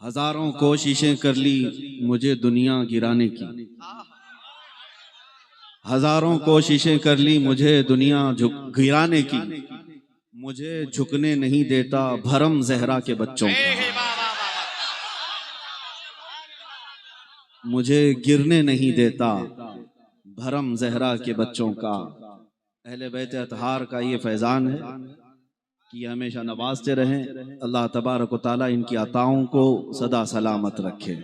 हजारों कोशिशें कर ली मुझे दुनिया गिराने की, हजारों कोशिशें कर ली मुझे दुनिया गिराने की, मुझे झुकने नहीं देता भरम जहरा के बच्चों का, मुझे गिरने नहीं देता भरम जहरा के बच्चों का। अहले बैत अतहार का ये फैजान है कि हमेशा नवाजते रहें। अल्लाह तबारक व तआला इनकी अताओं को सदा सलामत रखे।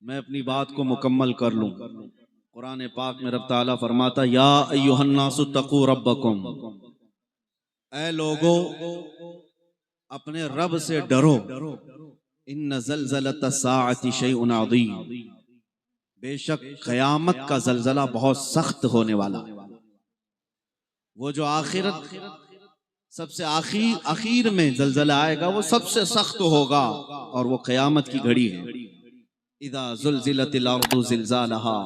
मैं अपनी बात को मुकम्मल कर लूं। कुरान पाक में रब ताला फरमाता, या अय्युहन्नासु तक़ू रब्बकुम, ऐ लोगो अपने रब से डरो। इन्न ज़लज़लतस्साअति शैउन अज़ीम, बेशक क़यामत का जलजला बहुत सख्त होने वाला। वो जो आखिरत सबसे आखिर में जलजला आएगा वो सबसे सख्त होगा और वो क़यामत की घड़ी है। इज़ा ज़ुलज़िलतिल अर्दु ज़िलज़ालहा,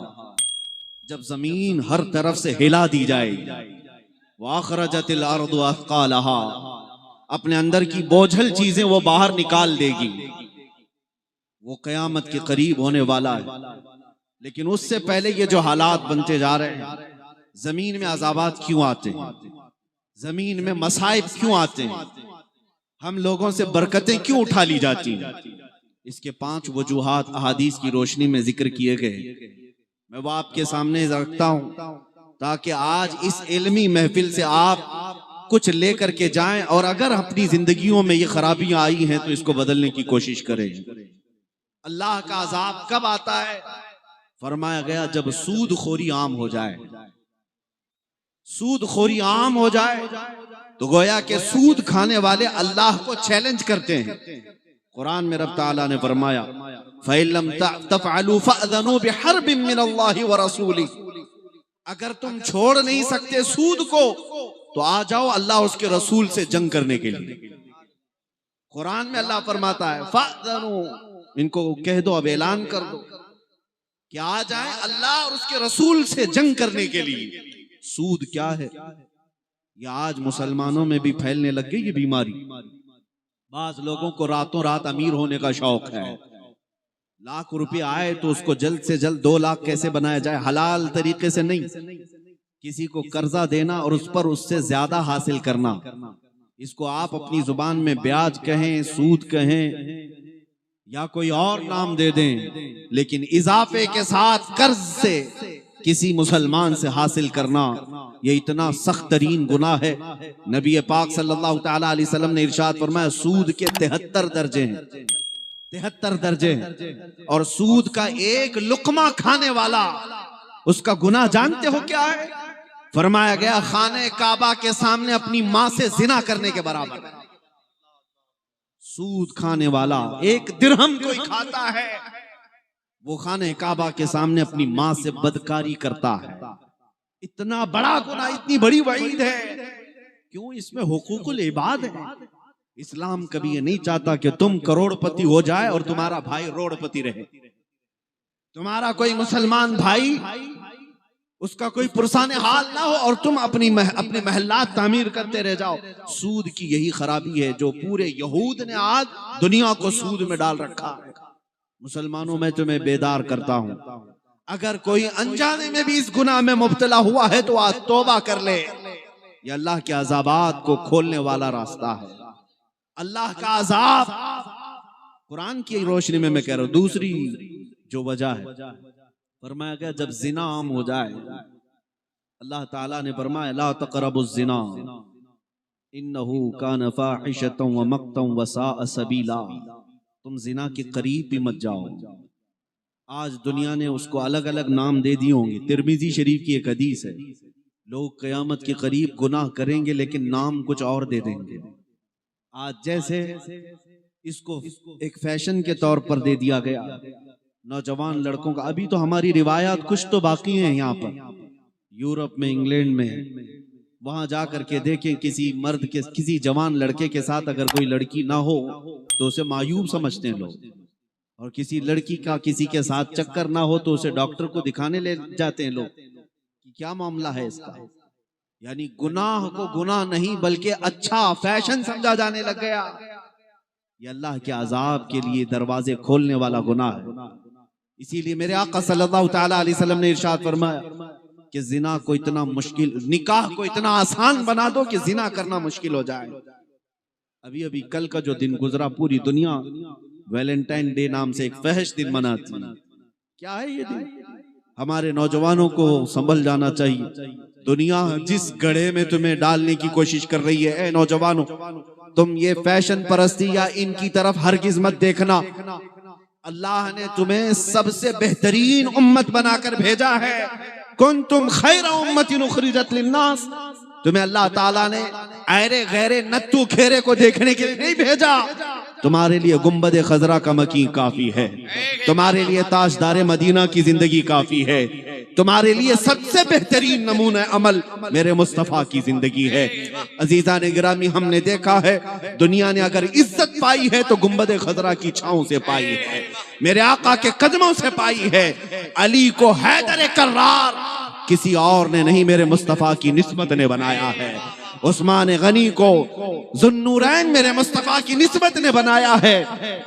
जब जमीन हर तरफ से हिला दी जाएगी। व अख़रजतिल अर्दु अथक़ालहा, अपने अंदर की बोझल चीजें वो बाहर निकाल देगी। वो क़यामत के करीब होने वाला है। लेकिन उससे पहले ये जो हालात बनते जा रहे हैं, जमीन में अज़ाबात क्यों आते हैं, जमीन में मसाइब क्यों आते हैं, हम लोगों से बरकतें क्यों उठा ली जाती हैं, इसके 5 वजूहात अहादीस की रोशनी में जिक्र किए गए। मैं वो आपके सामने रखता हूं ताकि आज इस इल्मी महफिल से आप कुछ लेकर के जाएं और अगर अपनी जिंदगियों में ये खराबियां आई हैं तो इसको बदलने की कोशिश करें। अल्लाह का अजाब कब आता है? फरमाया गया जब सूदखोरी आम हो जाए। सूदखोरी आम हो जाए तो गोया के सूद खाने वाले अल्लाह को चैलेंज करते हैं। कुरान में रब ताला ने फरमाया, फ़इल्लम तफ़अलू फ़अज़नू बिहर्बिम मिनल्लाहि व रसूलिही, अगर तुम छोड़ नहीं सकते सूद को तो आ जाओ अल्लाह उसके रसूल से जंग करने के लिए। कुरान में अल्लाह फरमाता है फ़अज़नू, इनको कह दो, अब ऐलान कर दो कि आ जाए अल्लाह और उसके रसूल से जंग करने के लिए। सूद क्या है? ये आज मुसलमानों में भी फैलने लग गई ये बीमारी। बाज लोगों को रातों रात अमीर होने का शौक है। लाख रुपए आए तो उसको जल्द से जल्द 2 लाख कैसे बनाया जाए, हलाल तरीके से नहीं, किसी को कर्जा देना और उस पर उससे ज्यादा हासिल करना। इसको आप अपनी जुबान में ब्याज कहें, सूद कहें या कोई और नाम दे दें, लेकिन इजाफे के साथ कर्ज से किसी मुसलमान से हासिल करना ये इतना सख्त तरीन गुनाह है। नबी पाक सल्लल्लाहु तआला अलैहि वसल्लम ने इरशाद फरमाया, सूद के 73 दर्जे हैं, 73 दर्जे हैं, और सूद का एक लुकमा खाने वाला उसका गुनाह जानते हो क्या है? फरमाया गया खाने काबा के सामने अपनी मां से जिना करने के बराबर। सूद खाने वाला 1 दिरहम कोई खाता है, वो खाने काबा के सामने अपनी मां से बदकारी करता है। इतना बड़ा गुनाह, इतनी बड़ी वईद है। क्यों? इसमें हुकूकुल इबाद है। इस्लाम कभी ये नहीं चाहता कि तुम करोड़पति हो जाए और तुम्हारा भाई रोड़पति रहे। तुम्हारा कोई मुसलमान भाई उसका कोई पुरसाने हाल ना हो और तुम अपने महल्लात तामीर करते रह जाओ। सूद की यही खराबी है जो पूरे यहूद ने आज दुनिया को सूद में डाल रखा है। मुसलमानों में तुम्हें बेदार करता हूं, अगर कोई अनजाने में भी इस गुनाह में मुब्तला हुआ है तो आज तौबा कर ले। ये अल्लाह के अज़ाबात को खोलने वाला रास्ता है। अल्लाह का अज़ाब कुरान की रोशनी में मैं कह रहा हूं। दूसरी जो वजह है, फरमाया गया जब जिना आम हो जाए, अल्लाह ताला ने फरमाया ला तक़रबुज़ ज़िना इन्नहु कान फ़ाहिशतन व मक़तन व साअ सबीला, तुम जिना के करीब भी मत जाओ। आज दुनिया ने उसको अलग अलग नाम दे दिए होंगे। तिरमिज़ी शरीफ की एक हदीस है, लोग क़यामत के करीब गुनाह करेंगे लेकिन नाम कुछ और दे देंगे। आज जैसे इसको एक फैशन के तौर पर दे दिया गया नौजवान लड़कों का। अभी तो हमारी रिवायात कुछ तो बाकी हैं यहाँ पर, यूरोप में, इंग्लैंड में, वहां जाकर के देखें किसी मर्द के, किसी जवान लड़के के साथ अगर कोई लड़की ना हो तो उसे मायूब समझते हैं लोग, और किसी लड़की का किसी के साथ चक्कर ना हो तो उसे डॉक्टर को दिखाने ले जाते हैं लोग कि क्या मामला है इसका। यानी गुनाह को गुनाह नहीं बल्कि अच्छा फैशन समझा जाने लग गया। ये अल्लाह के अजाब के लिए दरवाजे खोलने वाला गुनाह है। इसीलिए मेरे आका सल्लल्लाहु ताला अलैहि वसल्लम ने इरशाद फरमाया कि जिना को इतना मुश्किल, निकाह को इतना आसान बना दो कि जिना करना मुश्किल हो जाए। अभी अभी कल का जो दिन गुजरा, पूरी दुनिया वैलेंटाइन डे नाम से एक फहश दिन मनाती है। क्या है ये दिन? हमारे नौजवानों को संभल जाना चाहिए। दुनिया जिस गड्ढे में तुम्हें डालने की कोशिश कर रही है, ए नौजवानों, तुम ये फैशन परस्ती या इनकी तरफ हरगिज मत देखना। अल्लाह ने तुम्हें सबसे बेहतरीन उम्मत बनाकर भेजा है। कुंतुम खैरा उम्मतिन उखरिजत लिन्नास। तुम्हें अल्लाह ताला ने ऐरे गैरे नत्थु खेरे को देखने के लिए नहीं भेजा। तुम्हारे लिए गुंबद खजरा का मकीन काफी है, तुम्हारे लिए ताजदार मदीना की जिंदगी काफी है, तुम्हारे लिए सबसे बेहतरीन नमूना अमल मेरे मुस्तफा की जिंदगी है। अजीजा ने गिरामी, हमने देखा है दुनिया ने अगर इज्जत पाई है तो गुंबद खजरा की छांव से पाई है, मेरे आका के कदमों से पाई है। अली को हैदर कर्रार किसी और ने नहीं, मेरे मुस्तफा की निस्बत ने बनाया है। उस्मान गनी को जुन्नूरैन मेरे मुस्तफा की निस्बत ने बनाया है।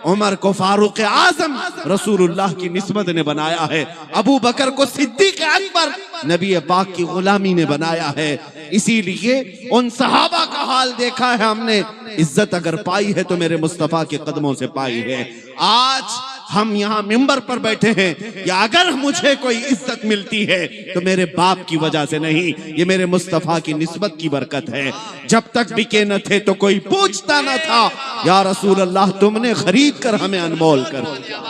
उमर को फारूक आजम रसूलुल्लाह की निस्बत ने बनाया है। अबू बकर को सिद्दीक अकबर नबी पाक की गुलामी ने बनाया है। इसीलिए उन सहाबा का हाल देखा है हमने। इज्जत अगर पाई है तो मेरे मुस्तफा के कदमों से पाई है। आज हम यहाँ मिंबर पर बैठे हैं, या अगर मुझे कोई इज्जत मिलती है तो मेरे बाप की वजह से नहीं, ये मेरे मुस्तफा की निस्बत की बरकत है। जब तक बिके न थे तो कोई पूछता न था, या रसूल अल्लाह तुमने खरीद कर हमें अनमोल कर दिया,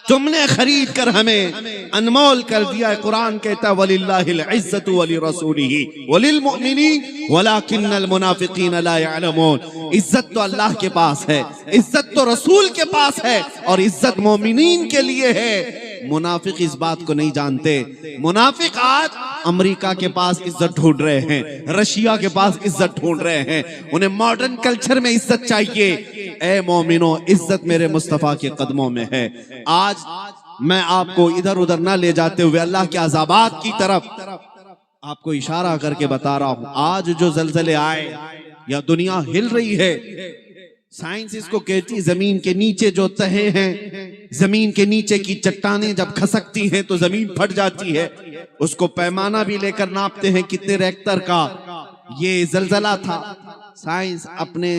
तुमने खरीद कर हमें अनमोल कर दिया। कुरान कहता है वलिल्लाहिल इज्जतु वली रसूलिही वलिल मुमिनीन वलाकिन्नल मुनाफिकीन ला यअलमून। इज्जत तो अल्लाह के पास है, इज्जत तो रसूल के पास है, और इज्जत मोमिनीन के लिए है। मुनाफिक इस बात को नहीं जानते। मुनाफिक आज अमेरिका के पास इज्जत ढूंढ रहे हैं, रशिया के पास इज्जत ढूंढ रहे हैं, उन्हें मॉडर्न कल्चर में इज्जत चाहिए। ए मोमिनो, इज्जत मेरे मुस्तफा के कदमों में है। आज मैं आपको इधर उधर ना ले जाते हुए अल्लाह के अज़ाबात की तरफ आपको इशारा करके बता रहा हूं। आज जो जलजले आए या दुनिया हिल रही है, साइंस इसको कहती, जमीन के नीचे जो तहे हैं, जमीन के नीचे की चट्टानें जब खसकती हैं तो जमीन फट जाती है। उसको पैमाना भी लेकर नापते हैं कितने रेक्टर का ये जलजला था। साइंस अपने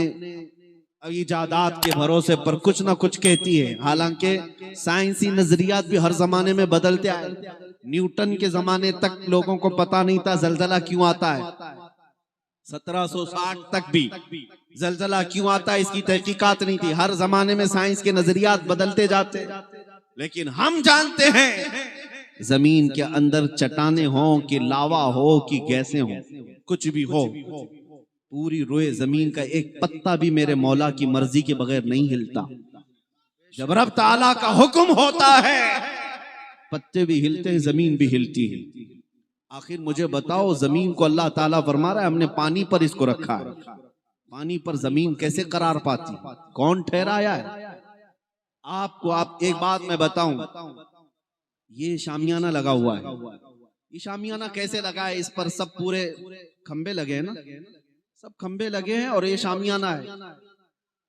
इजादात के भरोसे पर कुछ ना कुछ कहती है, हालांकि साइंसी नजरियात भी हर जमाने में बदलते आए। न्यूटन के जमाने तक लोगों को पता नहीं था जलजला क्यों आता है। 1760 तक भी जलजला क्यों आता है इसकी तहकीकात नहीं थी। हर जमाने में साइंस के नजरियात बदलते जाते, लेकिन हम जानते हैं जमीन के अंदर चट्टाने हो कि लावा हो कि गैसें हो, कुछ भी हो, पूरी रोए जमीन का एक पत्ता भी मेरे मौला की मर्जी के बगैर नहीं हिलता। जब रब ताला का हुक्म होता है पत्ते भी हिलते हैं, जमीन भी हिलती है। आखिर मुझे बताओ, जमीन को अल्लाह ताला फरमा रहा है हमने पानी पर इसको रखा है, पानी पर जमीन कैसे करार पाती? कौन ठहराया है आपको? आप एक बात मैं बताऊं, ये शामियाना लगा हुआ है, ये शामियाना कैसे लगा है? इस पर सब पूरे खंबे लगे हैं ना, सब खंबे लगे हैं और ये शामियाना है।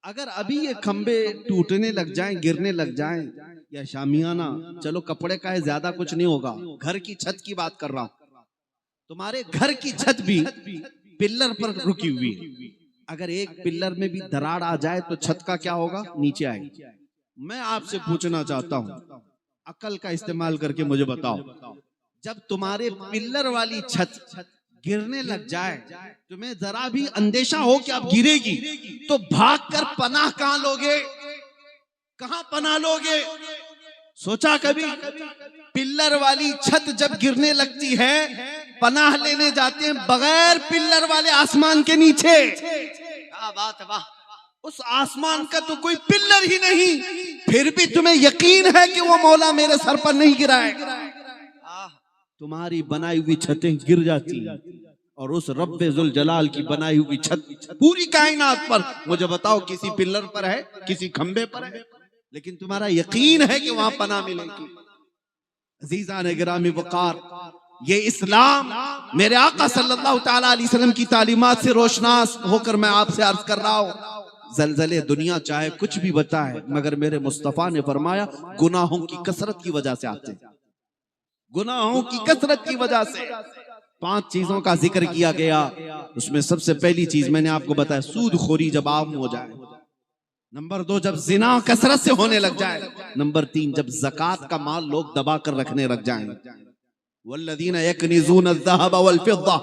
अगर अभी ये खंबे टूटने लग जाएं, गिरने लग जाएं, या शामियाना, चलो कपड़े का है, ज्यादा कुछ नहीं होगा, घर की छत की बात कर रहा हूं। तुम्हारे घर की छत भी पिल्लर पर रुकी हुई है, अगर एक पिल्लर में भी दरार आ जाए तो छत का क्या होगा? नीचे आएगी। मैं आपसे पूछना चाहता हूं, अकल का इस्तेमाल करके मुझे बताओ, जब तुम्हारे पिल्लर वाली छत गिरने लग जाए, तुम्हें जरा भी अंदेशा हो कि अब गिरेगी, तो भागकर पनाह कहां लोगे? कहां पनाह लोगे? सोचा कभी? पिल्लर वाली छत जब गिरने लगती है, पनाह लेने जाते हैं बगैर पिल्लर वाले आसमान के नीचे। क्या बात है, वाह! उस आसमान का तो कोई पिल्लर ही नहीं, फिर भी तुम्हें यकीन है कि वो मौला मेरे सर पर नहीं गिराएगा। तुम्हारी बनाई हुई छतें गिर जाती हैं, और उस रब्बे जुल जलाल की बनाई हुई छत पूरी कायनात पर, मुझे बताओ किसी पिल्लर पर है, किसी खंबे पर है, लेकिन तुम्हारा यकीन है कि वहां पनाह मिलेगी। अजीजा ने गिरामी वकार, ये इस्लाम मेरे आका सल्लल्लाहु ताला अलैहि वसल्लम की तालीमात से रोशनास होकर मैं आपसे अर्ज कर रहा हूं। जलजले दुनिया चाहे कुछ भी बताए, मगर मेरे मुस्तफा ने फरमाया गुनाहों की कसरत की वजह से आते हैं, गुनाहों की कसरत की वजह से। 5 चीजों का जिक्र किया गया, उसमें सबसे पहली चीज मैंने आपको बताया, सूदखोरी जब आम हो जाए। नंबर 2, जब जिना कसरत से होने लग जाए। नंबर 3, जब ज़कात का माल लोग दबा कर रखने लग जाएं। वल्लज़ीना यकनिज़ून अज़्ज़हब वल-फ़िद्दा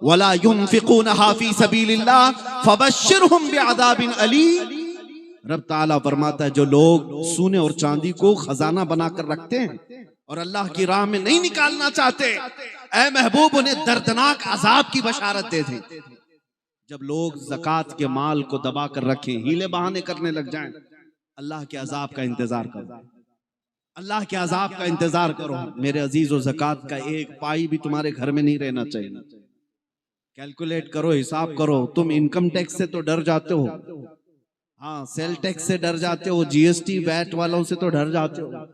वला युनफ़िक़ूनहा फ़ी सबीलिल्लाह फ़बश्शिरहुम बिअज़ाबिन अलीम। रब ताला फरमाता है जो लोग सोने और चांदी को खजाना बनाकर रखते हैं और अल्लाह की राह में नहीं निकालना चाहते, ऐ महबूब उन्हें दर्दनाक अजाब की बशारत दे दे। जब लोग ज़कात के माल को दबा कर रखें, हीले बहाने करने लग जाएं, अल्लाह के अजाब का इंतजार करो, अल्लाह के अजाब का इंतजार करो। मेरे अजीजों, ज़कात का एक पाई भी तुम्हारे घर में नहीं रहना चाहिए। कैलकुलेट करो, हिसाब करो। तुम इनकम टैक्स से तो डर जाते हो, हाँ, सेल टैक्स से डर जाते हो, जीएसटी वैट वालों से तो डर जाते हो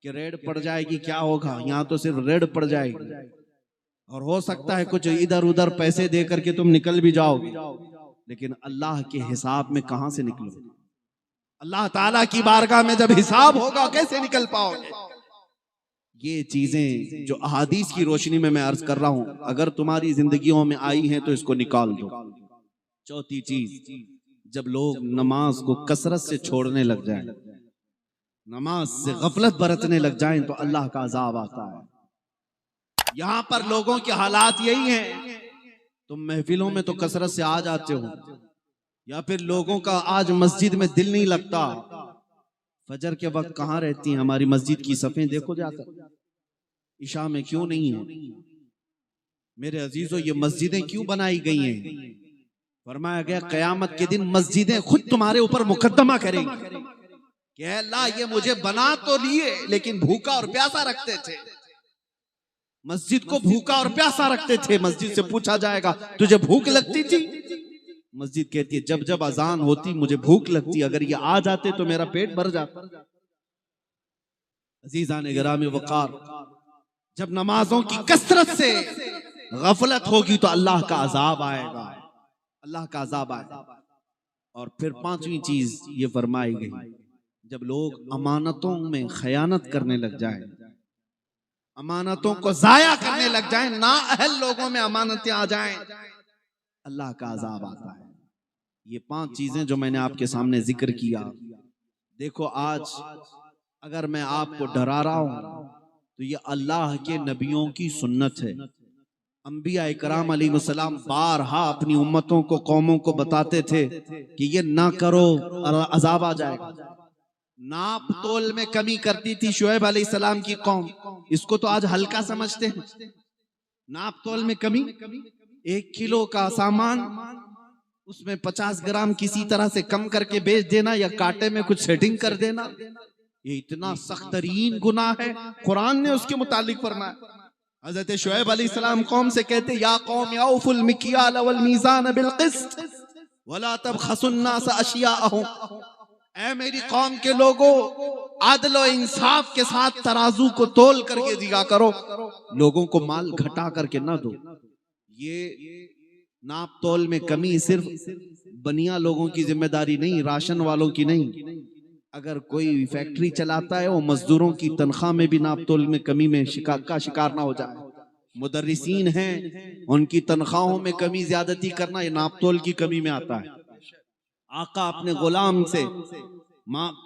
कि रेड पड़ जाएगी, क्या होगा। यहाँ तो सिर्फ रेड पड़ जाएगी और हो सकता है कुछ इधर उधर पैसे दे करके तुम निकल भी जाओगे, लेकिन अल्लाह के हिसाब में कहां से निकलोगे? अल्लाह ताला की बारगाह में जब हिसाब होगा कैसे निकल पाओगे? ये चीजें जो अहादीस की रोशनी में मैं अर्ज कर रहा हूं, अगर तुम्हारी जिंदगियों में आई हैं तो इसको निकाल दो। चौथी चीज, जब लोग नमाज को कसरत से छोड़ने लग जाएं, नमाज से गफलत बरतने लग जाएं, तो अल्लाह का अजाब आता है। यहां पर लोगों के हालात यही हैं। तुम महफिलों में तो कसरत से आ जाते हो, या फिर लोगों का आज मस्जिद में दिल नहीं लगता। फजर के वक्त कहां रहती हैं हमारी मस्जिद की सफें, देखो जाकर, इशा में क्यों नहीं है? मेरे अजीजों, ये मस्जिदें क्यों बनाई गई हैं? फरमाया गया क़यामत के दिन मस्जिदें खुद तुम्हारे ऊपर मुकद्दमा करेंगी कि अल्लाह ये मुझे बना तो लिए, लेकिन भूखा और प्यासा रखते थे। मस्जिद को भूखा और प्यासा रखते थे। मस्जिद से पूछा जाएगा तुझे भूख लगती थी? मस्जिद कहती है जब जब अजान होती मुझे भूख लगती, अगर ये आ जाते तो मेरा पेट भर जाता। अजीजान गिरामी वक़ार, जब नमाजों की कसरत से गफलत होगी तो अल्लाह का अजाब आएगा, अल्लाह का अजाब आएगा। और फिर 5वीं चीज ये फरमाई गई, जब लोग अमानतों में खयानत करने लग जाएं, अमानतों को जाया करने लग जाएं, ना अहल लोगों में अमानतें आ जाएं, अल्लाह का अजाब आता है। ये 5 चीजें जो मैंने आपके सामने जिक्र किया, देखो आज अगर मैं आपको डरा रहा हूं तो ये अल्लाह के नबियों की सुन्नत है। अंबिया इकराम अलैहिस्सलाम बारहा अपनी उम्मतों को, कौमों को बताते थे कि ये ना करो अजाब आ जाएगा। नाप तोल में कमी करती थी शुएब अलैहिस्सलाम की कौम, इसको तो आज हल्का समझते हैं। नाप तोल में कमी, 1 किलो का सामान उसमें 50 ग्राम किसी तरह से कम करके बेच देना या कांटे में कुछ सेटिंग कर देना, ये इतना सख्त तरीन गुनाह है। कुरान ने उसके मुतालिक फरमाया। हजरत शुएब अलैहिस्सलाम कौम से कहते या कौम यौफुल मिक्याल वल मीज़ान बिल क़िस्त वला तबखसुन नास अशियाअहुम, ऐ मेरी कौम के लोगों, आदल और इंसाफ के साथ तराजू को तोल करके दिया करो, लोगों को माल घटा करके ना दो। ये नाप तोल में कमी सिर्फ बनिया लोगों की जिम्मेदारी नहीं, राशन वालों की नहीं। अगर कोई फैक्ट्री चलाता है वो मजदूरों की तनख्वाह में भी नाप तोल में कमी में शिकार ना हो जाए। मुदर्रिसीन हैं, उनकी तनख्वाहों में कमी ज्यादती करना ये नाप तोल की कमी में आता है। आका अपने गुलाम से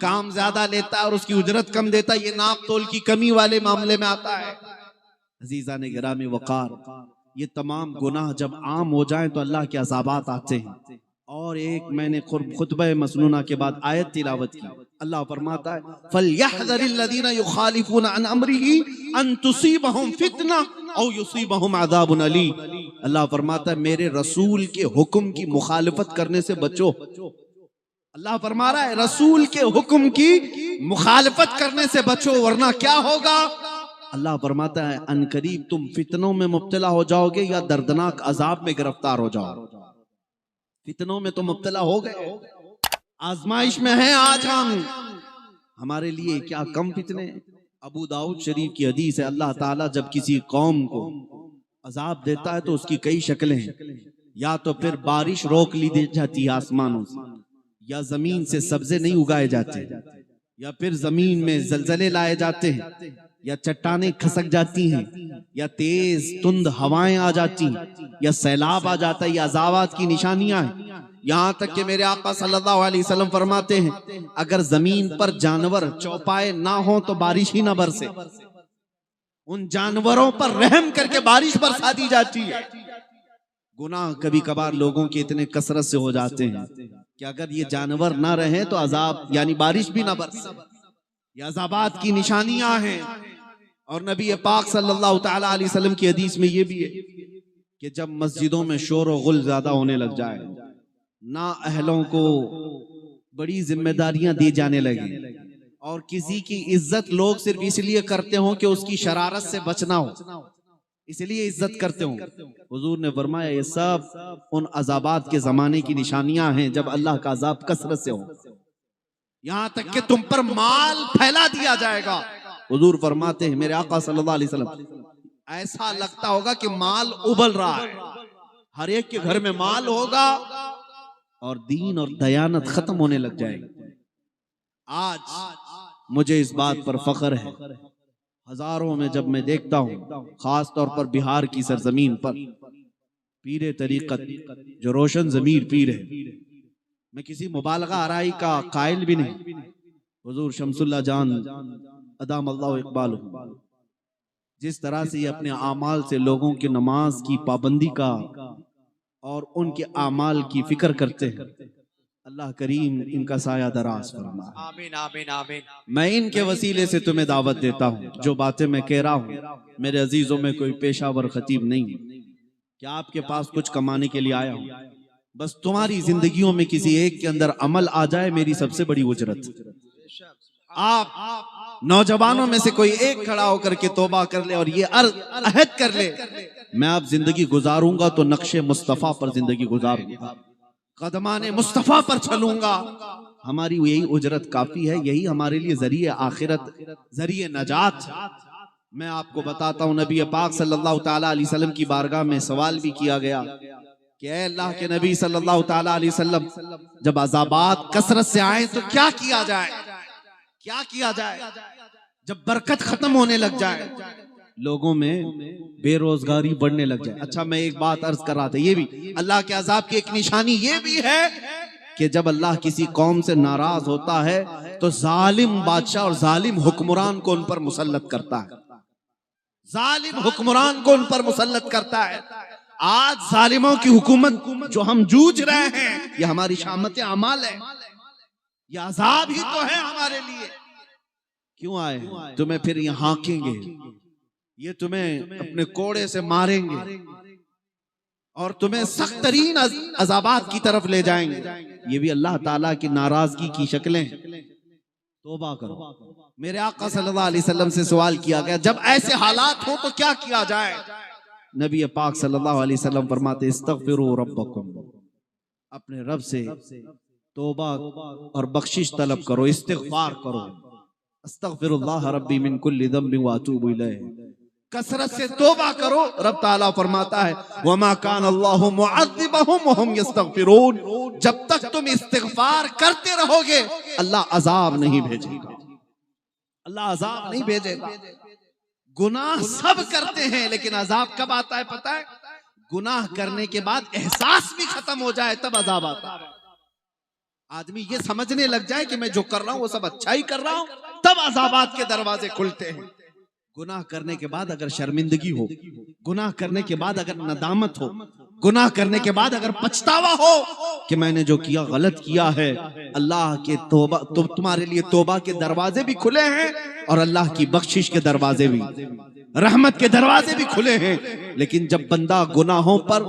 काम ज्यादा लेता है और उसकी उजरत कम देता है, ये नाप तोल की कमी वाले मामले में आता है। अजीजान गिरामी वक़ार, ये तमाम गुनाह जब आम हो जाएं तो अल्लाह के अज़ाबात आते हैं। और एक मैंने खुतबा मसनूना के बाद आयत तिलावत की। अल्लाह फरमाता है फलयहज़रिल्लज़ीना युखालिफूना अन अम्रिही अन तुसीबहुम फितना औ युसीबहुम अज़ाबुन अलीम। अल्लाह फरमाता है मेरे रसूल के हुक्म की मुखालिफत करने से बचो। अल्लाह फरमा रहा है रसूल के हुक्म की मुखालिफत करने से बचो, वरना क्या होगा? अल्लाह फरमाता है अनकरीब तुम फितनों में मुब्तला हो जाओगे या दर्दनाक अजाब में गिरफ्तार हो जाओ। फितनों में तो मुब्तला हो गए, आजमाइश में है आज हम, हमारे लिए क्या कम फितने। अबू दाऊद शरीफ की हदीस है, अल्लाह ताला जब किसी कौम को अजाब देता है तो उसकी कई शक्लें हैं। या तो फिर बारिश रोक ली जाती है आसमानों से, या जमीन से सब्जे नहीं उगाए जाते, या फिर जमीन में जलजले लाए जाते हैं, या चट्टानें खसक जाती हैं, या तेज तुंद हवाएं आ जाती हैं, या सैलाब आ जाता है, या अज़ाबात की निशानियां हैं। यहाँ तक कि मेरे आका सल्लल्लाहु अलैहि वसल्लम फरमाते हैं अगर जमीन पर जानवर चौपाए ना हो तो बारिश ही ना बरसे। उन जानवरों पर रहम करके बारिश बरसा दी जाती है। गुनाह कभी कभार लोगों के इतने कसरत से हो जाते हैं कि अगर ये जानवर ना रहे तो अजाब यानी बारिश भी ना बरसे। ये अजाबात की निशानियां हैं। और नबी पाक सल्लल्लाहु तआला अलैहि वसल्लम की हदीस में ये भी है कि जब मस्जिदों में शोर और गुल ज्यादा होने लग जाए, ना अहलों को बड़ी जिम्मेदारियां दी जाने लगी और किसी की इज्जत लोग सिर्फ इसलिए करते हो कि उसकी शरारत से बचना हो, इसलिए इज्जत करते हो। हुजूर ने फरमाया ये सब उन अजाबात के जमाने की निशानियां हैं जब अल्लाह का अजाब कसरत से हो। यहां तक कि तुम पर माल फैला दिया जाएगा। हुजूर फरमाते हैं मेरे आका सल्लल्लाहु अलैहि वसल्लम, ऐसा लगता होगा कि माल उबल रहा है, हर एक के घर में माल होगा और दीन और दयानत खत्म होने लग जाएगी। आज मुझे इस बात पर फख्र है, हजारों में जब मैं देखता हूँ, खास तौर पर बिहार की सरजमीन पर पीरे तरीकत जो रोशन जमीर पीर है, मैं किसी मुबालगा आराई का कायल भी नहीं, हुजूर शमसुल्लाह जान अदाम अल्लाह इकबाल, जिस तरह से ये अपने आमाल से लोगों की नमाज की पाबंदी का और उनके आमाल की फिक्र करते हैं, अल्लाह करीम इनका साया दराज फरमाए। आमीन आमीन आमीन। मैं इनके वसीले से तुम्हें दावत देता हूँ, जो बातें मैं कह रहा हूँ मेरे अजीजों में कोई पेशावर खतीब नहीं है कि आपके पास कुछ कमाने के लिए आया हूँ। बस तुम्हारी जिंदगियों में किसी एक के अंदर अमल आ जाए, मेरी सबसे बड़ी उजरत। आप नौजवानों में से कोई एक खड़ा होकर के तौबा कर ले और ये अहद कर ले, मैं अब जिंदगी गुजारूंगा तो नक्शे मुस्तफा पर जिंदगी गुजारूंगा, कदमाने मुस्तफा पर चलूंगा, हमारी यही उजरत काफी है, यही हमारे लिए जरिए आखिरत, जरिए नजात। मैं आपको बताता हूँ, नबी पाक सल्लल्लाहु तआला अलैहि वसल्लम की बारगाह में सवाल भी किया गया कि ऐ अल्लाह के नबी सल्लल्लाहु तआला अलैहि वसल्लम, जब अज़ाबात कसरत से आए तो क्या किया जाए, क्या किया जाए? जब बरकत खत्म होने लग जाए, लोगों में बेरोजगारी बढ़ने लग जाए। अच्छा, मैं एक बात अर्ज कर रहा था, ये भी अल्लाह के अजाब की एक निशानी ये भी है कि जब अल्लाह किसी कौम से नाराज होता है तो जालिम बादशाह और जालिम हुक्मरान को उन पर मुसल्लत करता है, जालिम हुक्मरान को उन पर मुसल्लत करता है। आज जालिमों की हुकूमत जो हम जूझ रहे हैं, ये हमारी शामत अमाल है, ये अजाब ही तो है हमारे लिए। क्यों आए? तुम्हें फिर ये हाँकेंगे, ये तुम्हें अपने कोड़े से मारेंगे और तुम्हें सख्त तरीन अजाबात की तरफ ले जाएंगे। ये भी अल्लाह ताला की नाराजगी की शक्लें हैं। तौबा करो। मेरे आका सल्लल्लाहु अलैहि वसल्लम से सवाल किया गया, जब ऐसे हालात हो तो क्या किया जाए? नबी पाक सल्लल्लाहु अलैहि वसल्लम फरमाते, इस्तगफिरू रब्बकुम, अपने रब से तौबा और बख्शिश तलब करो, इस्तिगफार करो। अस्तगफिरुल्लाह रब्बी मिन कुल्ली ज़ंबिन व अतूबु इलैह, कसरत से तौबा करो। रब ताला फरमाता है, वमा कान अल्लाहु मुअज़्ज़िबहुम व हुम यस्तगफिरून, जब तक तुम इस्तिगफार करते रहोगे अल्लाह अजाब नहीं भेजेगा, अल्लाह अजाब नहीं भेजेगा। गुनाह सब करते हैं लेकिन अजाब कब आता है पता है? गुनाह करने के बाद एहसास भी खत्म हो जाए तब अजाब आता है। आदमी ये समझने लग जाए कि मैं जो कर रहा हूं वो सब अच्छा ही कर रहा हूं, तब अजाबात के दरवाजे खुलते हैं। गुनाह करने के बाद अगर शर्मिंदगी हो, गुनाह करने के बाद अगर नदामत हो, गुनाह करने के बाद अगर पछतावा हो कि मैंने जो किया गलत किया है, अल्लाह के तौबा तो तुम्हारे लिए तौबा के दरवाजे भी खुले हैं और अल्लाह की बख्शिश के दरवाजे भी, रहमत के दरवाजे भी खुले हैं। लेकिन जब बंदा गुनाहों पर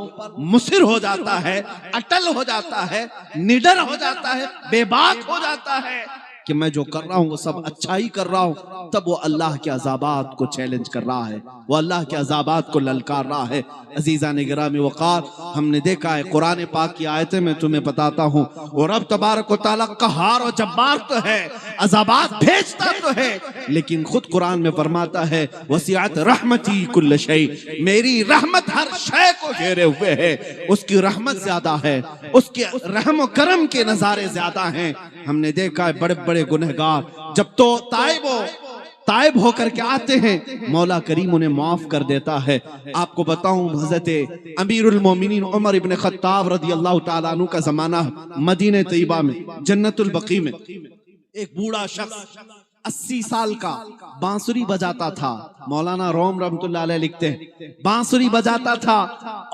मुसिर हो जाता है, अटल हो जाता है, निडर हो जाता है, बेबाक हो जाता है कि मैं जो कर रहा हूं वो सब अच्छा ही कर रहा हूं, तब वो अल्लाह के अजाबात को चैलेंज कर रहा है, वो अल्लाह के अजाबात को ललकार रहा है। अजीज़ान गिरामी वक़ार, हमने देखा है कुरान पाक की आयतें मैं तुम्हें बताता हूँ, और रब तबारक व तआला क़हार और जब्बार तो है, अजाबात भेजता तो है, लेकिन खुद कुरान में फरमाता है वसिअत रहमती कुल्ल शै, मेरी रहमत हर शय को घेरे हुए है। उसकी रहमत ज्यादा है, उसके रहम करम के नजारे ज्यादा हैं। हमने देखा है बड़े बड़े गुनहगार जब तो ताइब होकर के आते हैं, मौला करीम उन्हें माफ कर देता है। आपको बताऊं, हजरत अमीरुल मोमिनीन उमर इब्न खत्ताब रदियल्लाहु ताला अन्हु का जमाना, मदीने तैयबा में जन्नतुल बकी में एक बूढ़ा शख्स 80 साल का बांसुरी बजाता था। मौलाना रोम रहमतुल्लाह अलैह लिखते हैं बांसुरी बजाता था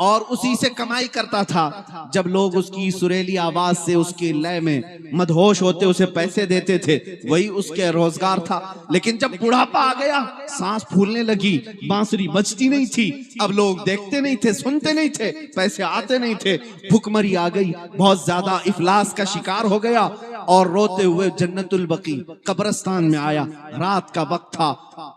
और उसी से कमाई करता था। जब लोग उसकी सुरीली आवाज से, उसके लय में मदहोश होते उसे पैसे देते थे, वही उसके रोजगार था। लेकिन जब बुढ़ापा आ गया, सांस फूलने लगी, बांसुरी बजती नहीं थी, अब लोग देखते नहीं थे, सुनते नहीं थे, पैसे आते नहीं थे, भुखमरी आ गई, बहुत ज्यादा इफलास का शिकार हो गया और रोते हुए जन्नतुल बकी कब्रिस्तान में आया। रात का वक्त था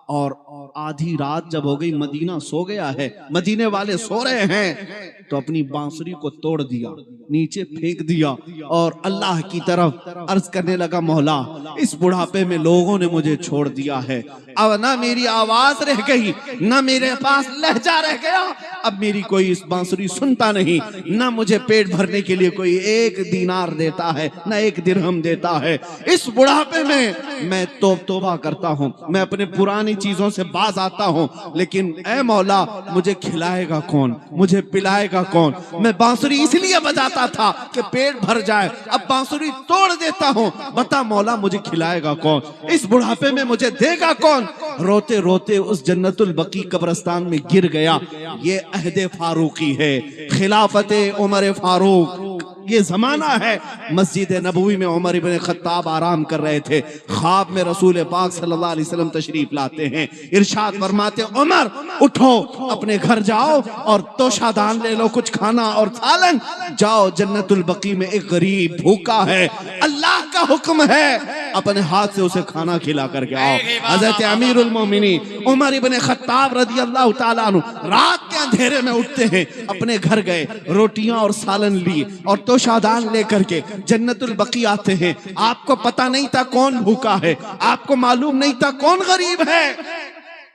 और आधी रात जब हो गई, मदीना सो गया है, मदीने वाले सो रहे हैं, तो अपनी बांसुरी को तोड़ दिया, नीचे फेंक दिया और अल्लाह की तरफ अर्ज करने लगा, मौला इस बुढ़ापे में लोगों ने मुझे छोड़ दिया है, अब ना मेरी आवाज रह गई, ना मेरे पास लहजा रह गया, अब मेरी कोई इस बांसुरी सुनता नहीं, ना मुझे पेट भरने के लिए कोई 1 दीनार देता है, ना 1 दिरहम देता है। इस बुढ़ापे में मैं तौबा करता हूँ, मैं अपने पुरानी चीजों से बाज आता हूँ, लेकिन ऐ मौला मुझे खिलाएगा कौन, मुझे पिलाएगा कौन? मैं बांसुरी इसलिए बजाता था कि पेट भर जाए, अब बांसुरी तोड़ देता हूँ, बता मौला मुझे खिलाएगा कौन, इस बुढ़ापे में मुझे देगा कौन? रोते रोते उस जन्नतुल बकी कब्रिस्तान में गिर गया। ये अहदे फारूकी है, खिलाफते उमर फारूक, ये जमाना है। मस्जिद नबवी में उमर इब्न खत्ताब आराम कर रहे थे, ख्वाब में रसूल पाक सल्लल्लाहु अलैहि वसल्लम तशरीफ लाते हैं, इरशाद फरमाते उमर उठो, अपने घर जाओ और तोशादान ले लो, कुछ खाना और सालन, जाओ जन्नतुल बकी में एक गरीब भूखा है, अल्लाह का हुक्म है, अपने हाथ से उसे खाना खिला करके आओ। हजरत अमीरुल मोमिनीन उमर इब्न खत्ताब रदियल्लाहु ताला अन्हु रात के अंधेरे में उठते हैं, अपने घर गए, रोटियां और सालन ली और तोशादान लेकर के जन्नतुल बकी आते हैं। आपको पता नहीं था कौन भूखा है, आपको मालूम नहीं था कौन गरीब है।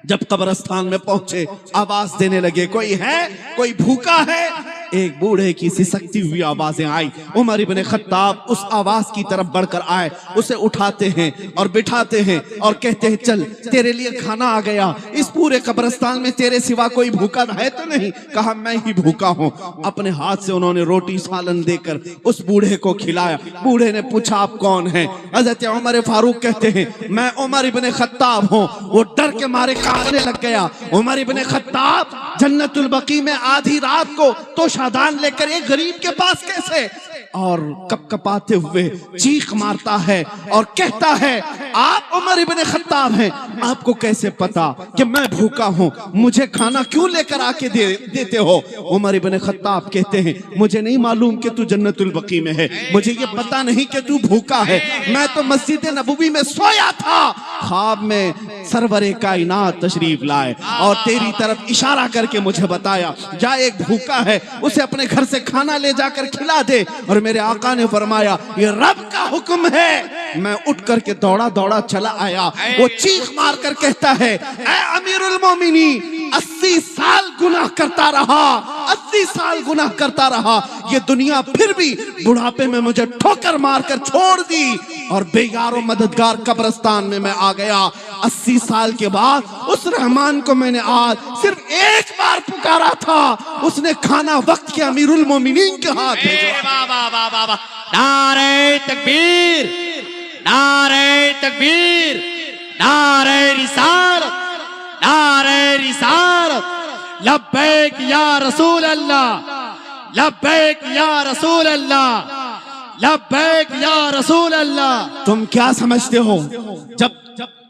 जब कब्रिस्तान में पहुंचे, आवाज देने लगे, कोई है, कोई भूखा है? एक बूढ़े की सिसकती हुई आवाजें आई। उमर इब्न खत्ताब उस आवाज की तरफ बढ़कर आए, उसे उठाते हैं और बिठाते हैं और कहते हैं चल तेरे लिए खाना आ गया, इस पूरे कब्रिस्तान में तेरे सिवा कोई भूखा है तो नहीं? कहा मैं ही भूखा हूँ। अपने हाथ से उन्होंने रोटी सालन देकर उस बूढ़े को खिलाया। बूढ़े ने पूछा आप कौन हैं? हजरत उमर फारूक कहते हैं मैं उमर इब्न खत्ताब हूँ। वो डर के मारे कांपने लग गया। उमर इब्न खत्ताब जन्नतुल बकी में आधी रात को तोशादान लेकर एक गरीब के पास कैसे? और कपकपाते हुए चीख मारता है और कहता है आप उमर इब्न खत्ताब हैं, आपको कैसे पता कि मैं भूखा हूँ? मुझे खाना क्यों लेकर आके देते हो? उमर इब्न खत्ताब कहते हैं मुझे नहीं मालूम कि तू जन्नतुल बकी में है, मुझे ये पता नहीं कि तू भूखा है, मैं तो मस्जिद नबवी में सोया था, ख्वाब में सरवरे कायनात तशरीफ लाए और तेरी तरफ इशारा करके मुझे बताया जा एक भूखा है, उसे अपने घर से खाना ले जाकर खिला दे। और मेरे आका ने फरमाया ये रब का हुक्म है। मैं उठ करके दौड़ा दौड़ा चला आया। वो चीख मार कर कहता है ऐ अमीरुल मोमिनीन 80 साल गुनाह करता रहा, 80 साल गुनाह करता रहा, ये दुनिया फिर भी बुढ़ापे में मुझे ठोकर मार कर छोड़ दी और बेयारो मददगार कब्रिस्तान में मैं आ गया। 80 साल के बाद उस रहमान को मैंने आज सिर्फ एक बार पुकारा था, उसने खाना वक्त के अमीरुल मोमिनीन के हाथ भेजा। नारे तकबीर, नारे तकबीर, नारे रिसालत, नारे रिसालत, लब्बैक या रसूल अल्लाह, लब्बैक या रसूल अल्लाह, लब्बैक या रसूल अल्लाह। तुम क्या समझते हो जब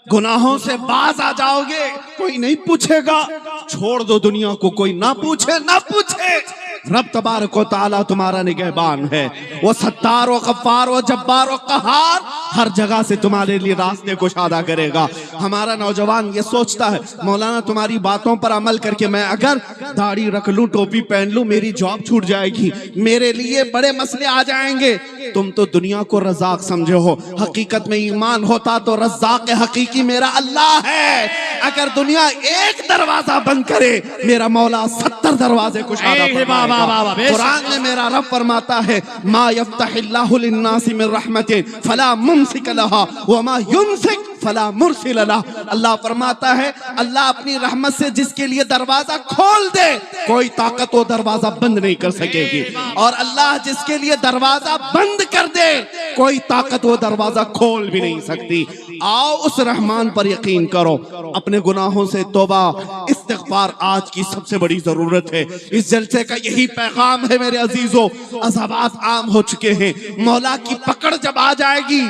गुनाहों से बाज आ जाओगे कोई नहीं पूछेगा? छोड़ दो दुनिया को, कोई ना पूछे ना पूछे। रब तबारक व तआला तुम्हारा निगहबान है, वो सत्तार व गफ्फार व जब्बार व कहार, हर जगह से तुम्हारे लिए रास्ते कुशादा करेगा। हमारा नौजवान ये सोचता है मौलाना तुम्हारी बातों पर अमल करके मैं अगर दाढ़ी रख लूं, टोपी पहन लूं, मेरी जॉब छूट जाएगी, मेरे लिए बड़े मसले आ जाएंगे। तुम तो दुनिया को रज़ाक समझे हो, हकीकत में ईमान होता तो रज़ाक हकीकी मेरा अल्लाह है। अगर दुनिया एक दरवाजा बंद करे, मेरा मौला 70 दरवाजे कुशादा फरमाएगा। कुरान में मेरा रब फरमाता है, मा यफ्तहिल्लाहु लिन्नासि मिन रहमतिन फला मुमसिक लहा व मा युमसिक फला मुरसिल लहा। अल्लाह फरमाता है, अल्लाह अपनी रहमत से जिसके लिए दरवाजा खोल दे, कोई ताकत वो दरवाजा बंद नहीं कर सकेगी, और अल्लाह जिसके लिए दरवाजा बंद कर दे, कोई ताकत वो दरवाजा खोल भी नहीं सकती। आओ उस रहमान पर यकीन करो, अपने गुनाहों से तौबा इस्तिग़फ़ार आज की सबसे बड़ी जरूरत है। इस जलसे का यही पैगाम है मेरे अजीजों। अज़ाबात आम हो चुके हैं, मौला की पकड़ जब आ जाएगी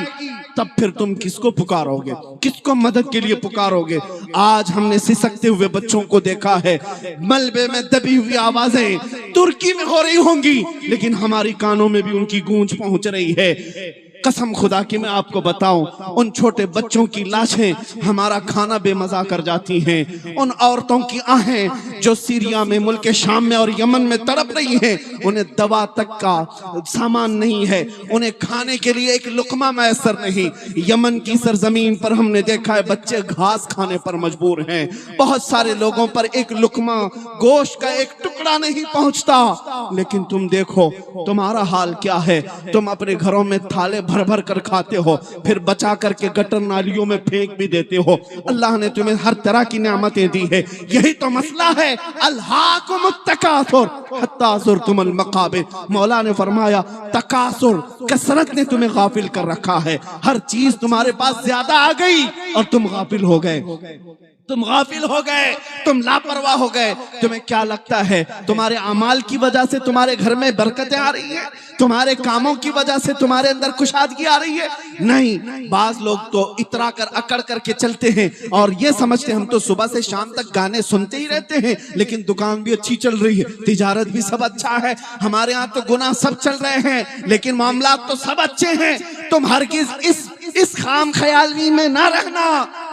तब फिर तुम किसको पुकारोगे, किसको मदद के लिए पुकारोगे। आज हमने सिसकते हुए बच्चों को देखा है, मलबे में दबी हुई आवाजें तुर्की में हो रही होंगी, लेकिन हमारी कानों में भी उनकी गूंज पहुंच रही है। कसम खुदा की मैं आपको बताऊं, उन छोटे बच्चों की लाशें हमारा खाना बेमजा कर जाती हैं। उन औरतों की आहें जो सीरिया में, मुल्क शाम में और यमन में तड़प रही हैं, उन्हें दवा तक का सामान नहीं है, उन्हें खाने के लिए एक लुकमा मैसर नहीं। यमन की सरजमीन पर हमने देखा है बच्चे घास खाने पर मजबूर हैं। बहुत सारे लोगों पर एक लुकमा गोश्त का एक टुकड़ा नहीं पहुंचता। लेकिन तुम देखो तुम्हारा हाल क्या है। तुम अपने घरों में थाले भर भर कर खाते हो, फिर बचा करके गटर नालियों में फेंक भी देते हो। अल्लाह ने तुम्हें हर तरह की नेमतें दी है। यही तो मसला है, अल्हाकुमुत तकासुर हत्ता ज़ुरतुमुल मक़ाबिर। मौला ने फरमाया तकासुर, कसरत ने तुम्हें गाफिल कर रखा है। हर चीज तुम्हारे पास ज्यादा आ गई और तुम गाफिल हो गए, तुम गाफिल हो गए, तुम लापरवाह हो गए। तुम्हें क्या लगता है तुम्हारे अमाल की वजह से तुम्हारे घर में बरकतें आ रही है, तुम्हारे कामों की वजह से तुम्हारे अंदर खुशहादगी आ रही है? नहीं। बाज लोग तो इतरा कर अकड़ करके चलते हैं और ये समझते हैं हम तो सुबह से शाम तक गाने सुनते ही रहते हैं, लेकिन दुकान भी अच्छी चल रही है, तिजारत भी सब अच्छा है, हमारे यहाँ तो गुनाह सब चल रहे हैं, लेकिन मामला तो सब अच्छे हैं। तुम हरगिज इस खाम ख्याली में ना रहना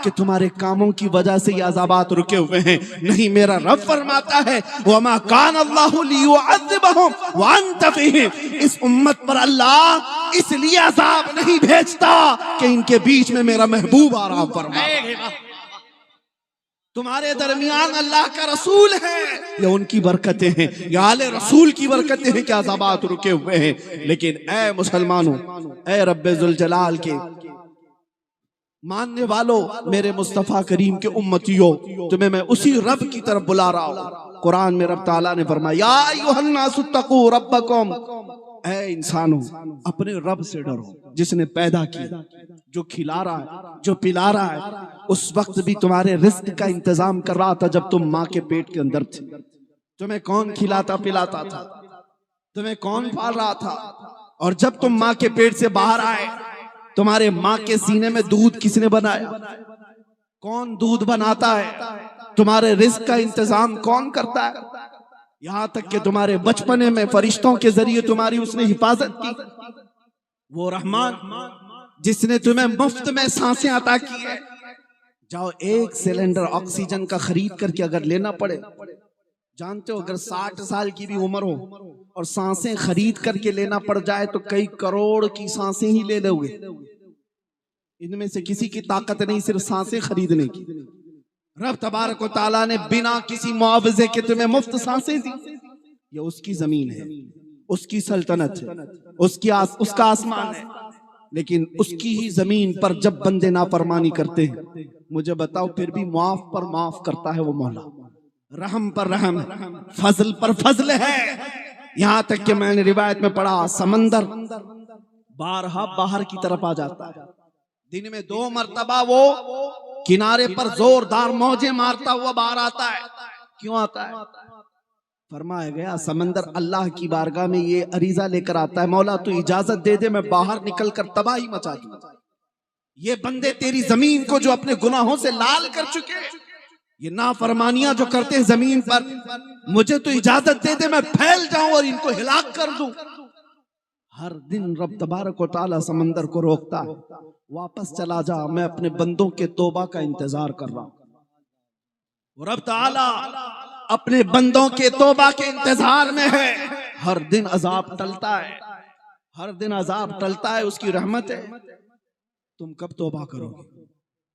कि तुम्हारे कामों की वजह से ये अज़ाबात रुके हुए हैं। नहीं, मेरा रब फरमाता है, वमा कान अल्लाहु लियुअज़्ज़िबहुम व अंत फ़ीहिम। इस उम्मत पर अल्लाह इसलिए अज़ाब नहीं भेजता कि इनके बीच में मेरा महबूब आराम फरमाए। तुम्हारे दरमियान अल्लाह का रसूल है, ये उनकी बरकतें हैं, ये आले रसूल की बरकतें हैं कि अज़ाबात रुके हुए हैं। लेकिन ए मुसलमानों, ए रब्बे ज़ुल जलाल के मानने वालों, मेरे मुस्तफा करीम के उम्मतियों, तुम्हें मैं उसी रब की तरफ बुला रहा हूँ। कुरान में रब ताला ने फरमाया, या अय्युहन्नासुत्तकू रब्बकुम, ऐ इंसानों अपने रब से डरो जिसने पैदा किया, जो खिला रहा है, जो पिला रहा है। उस वक्त भी तुम्हारे रिस्क का इंतजाम कर रहा था जब तुम माँ के पेट के अंदर थे। तुम्हें कौन खिलाता पिलाता था, तुम्हें कौन पाल रहा था? और जब तुम माँ के पेट से बाहर आए, तुम्हारे माँ के सीने में दूध किसने बनाया? कौन दूध बनाता है? तुम्हारे रिस्क का इंतजाम कौन करता है? यहाँ तक कि तुम्हारे बचपने में फरिश्तों के जरिए तुम्हारी उसने हिफाजत की। वो रहमान जिसने तुम्हें मुफ्त में सांसें अता की है। जाओ, एक सिलेंडर ऑक्सीजन का खरीद करके अगर लेना पड़े, जानते हो अगर 60 साल की भी उम्र हो और सांसें खरीद करके लेना पड़ जाए तो कई करोड़ की सांसें ही ले लोगे। इनमें से किसी की ताकत नहीं सिर्फ सांसें खरीदने की। रब तबारक व तआला ने बिना किसी मुआवजे के तुम्हें मुफ्त सांसें दी। ये उसकी जमीन है, उसकी सल्तनत है, उसका आसमान है। लेकिन उसकी ही जमीन पर जब बंदे नाफरमानी करते हैं, मुझे बताओ फिर भी माफ पर माफ करता है वो मौला। रहम पर रहम, फजल पर फजल है। यहाँ तक कि मैंने रिवायत में पढ़ा, समंदर बारहा बाहर की तरफ आ जाता है। दिन में 2 मरतबा वो किनारे पर जोरदार मौजें मारता हुआ बाहर आता है। क्यों आता है? फरमाया गया समंदर अल्लाह की बारगाह में ये अरीजा लेकर आता है, मौला तू इजाजत दे दे, मैं बाहर निकल कर तबाही मचा दूं। ये बंदे तेरी जमीन को जो अपने गुनाहों से लाल कर चुके, ये नाफरमानियां जो करते हैं जमीन पर, मुझे तो इजाजत दे दे, मैं फैल जाऊं और इनको हिलाक कर दूं। हर दिन रब तबारक व तआला समंदर को रोकता है, वापस चला जा, मैं अपने बंदों के तौबा का इंतजार कर रहा हूं। रब ताला अपने बंदों के तौबा के इंतजार में है। हर दिन अजाब टलता है, हर दिन अजाब टलता है, उसकी रहमत है। तुम कब तौबा करोगे,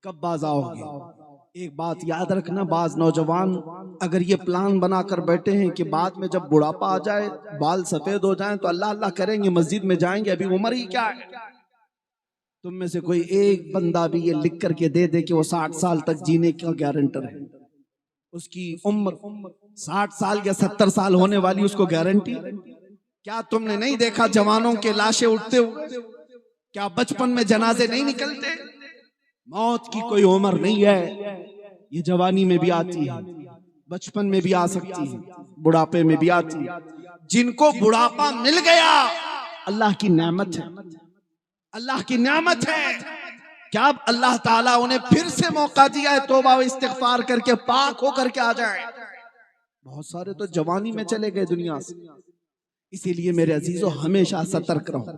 कब बाज आओगे? एक बात याद रखना, बाज नौजवान अगर ये प्लान बनाकर बैठे हैं कि बाद में जब बुढ़ापा आ जाए, बाल सफेद हो जाएं तो अल्लाह अल्लाह करेंगे, मस्जिद में जाएंगे, अभी उम्र ही क्या है। तुम में से कोई एक बंदा भी ये लिख करके दे दे कि वो 60 साल तक जीने का गारंटर है, उसकी उम्र 60 साल या 70 साल होने वाली, उसको गारंटी? क्या तुमने नहीं देखा जवानों के लाशें उठते हुए? क्या बचपन में जनाजे नहीं निकलते? मौत की कोई उम्र नहीं है, ये जवानी में भी आती है, बचपन में भी आ सकती है, बुढ़ापे में भी आती है। जिनको बुढ़ापा मिल गया अल्लाह की नेमत है, अल्लाह की नेमत है। क्या अल्लाह ताला उन्हें फिर से मौका दिया है तौबा व इस्तिगफार करके पाक होकर के आ जाए। बहुत सारे तो जवानी में चले गए दुनिया से। इसीलिए मेरे अजीजों हमेशा सतर्क रहो,